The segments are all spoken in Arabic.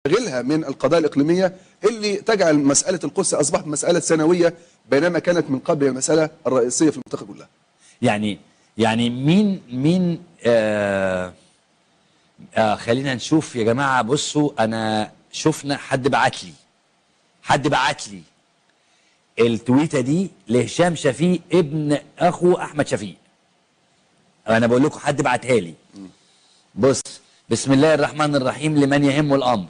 غيرها من القضايا الإقليمية اللي تجعل مسألة القدس أصبحت مسألة ثانوية بينما كانت من قبل المسألة الرئيسية في المنطقة كلها. يعني مين خلينا نشوف يا جماعة. بصوا، أنا شفنا حد بعت لي التويتة دي لهشام شفيق ابن أخو أحمد شفيق. أنا بقول لكم حد بعتها لي. بص، بسم الله الرحمن الرحيم. لمن يهم الأمر،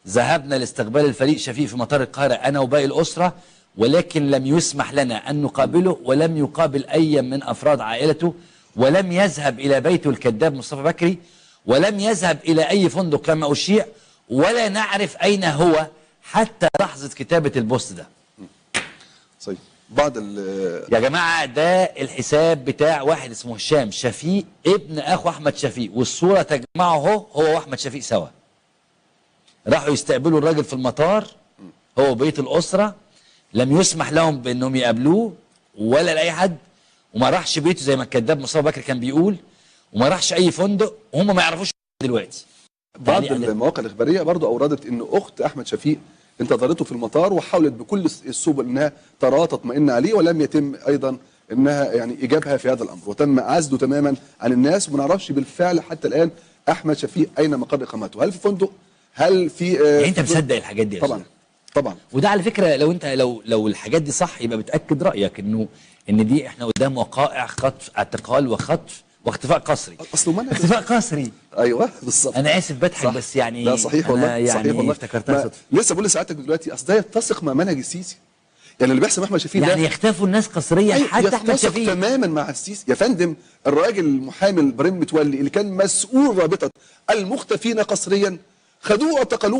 ذهبنا لاستقبال الفريق شفيق في مطار القاهرة أنا وباقي الأسرة، ولكن لم يسمح لنا أن نقابله، ولم يقابل أي من أفراد عائلته، ولم يذهب إلى بيته الكذاب مصطفى بكري، ولم يذهب إلى أي فندق كما أشيع، ولا نعرف أين هو حتى لحظة كتابة البوست ده. صحيح. يا جماعة ده الحساب بتاع واحد اسمه هشام شفيق ابن أخو أحمد شفيق، والصورة تجمعه هو وأحمد شفيق سوا. راحوا يستقبلوا الراجل في المطار هو وبقية الأسرة، لم يسمح لهم بأنهم يقابلوه ولا لأي حد، وما راحش بيته زي ما الكذاب مصطفى بكري كان بيقول، وما راحش أي فندق، وهم ما يعرفوش دلوقتي. بعض المواقع الإخبارية برضو أوردت أن أخت أحمد شفيق انتظرته في المطار وحاولت بكل السبل أنها تراه تطمئن عليه، ولم يتم أيضا أنها يعني إجابها في هذا الأمر، وتم عزله تماما عن الناس، وما نعرفش بالفعل حتى الآن أحمد شفيق أين مقر إقامته، هل في فندق، هل في يعني أنت مصدق الحاجات دي؟ طبعا. وده على فكرة لو الحاجات دي صح يبقى بتأكد رأيك إن دي إحنا قدام وقائع خطف، اعتقال وخطف واختفاء قسري. اختفاء قسري. ايوه بالظبط. انا اسف بضحك بس يعني لا صحيح والله، يعني صحيح والله افتكرتها صدفه. لسه بقول لسعادتك دلوقتي اصل ده يتسق مع منهج السيسي، يعني اللي بيحصل مع احمد شفيق يعني يختفوا الناس قسريا. أيوة حتى احمد شفيق تماما مع السيسي يا فندم. الراجل المحامي ابراهيم متولي اللي كان مسؤول رابطه المختفين قسريا خدوه واعتقلوه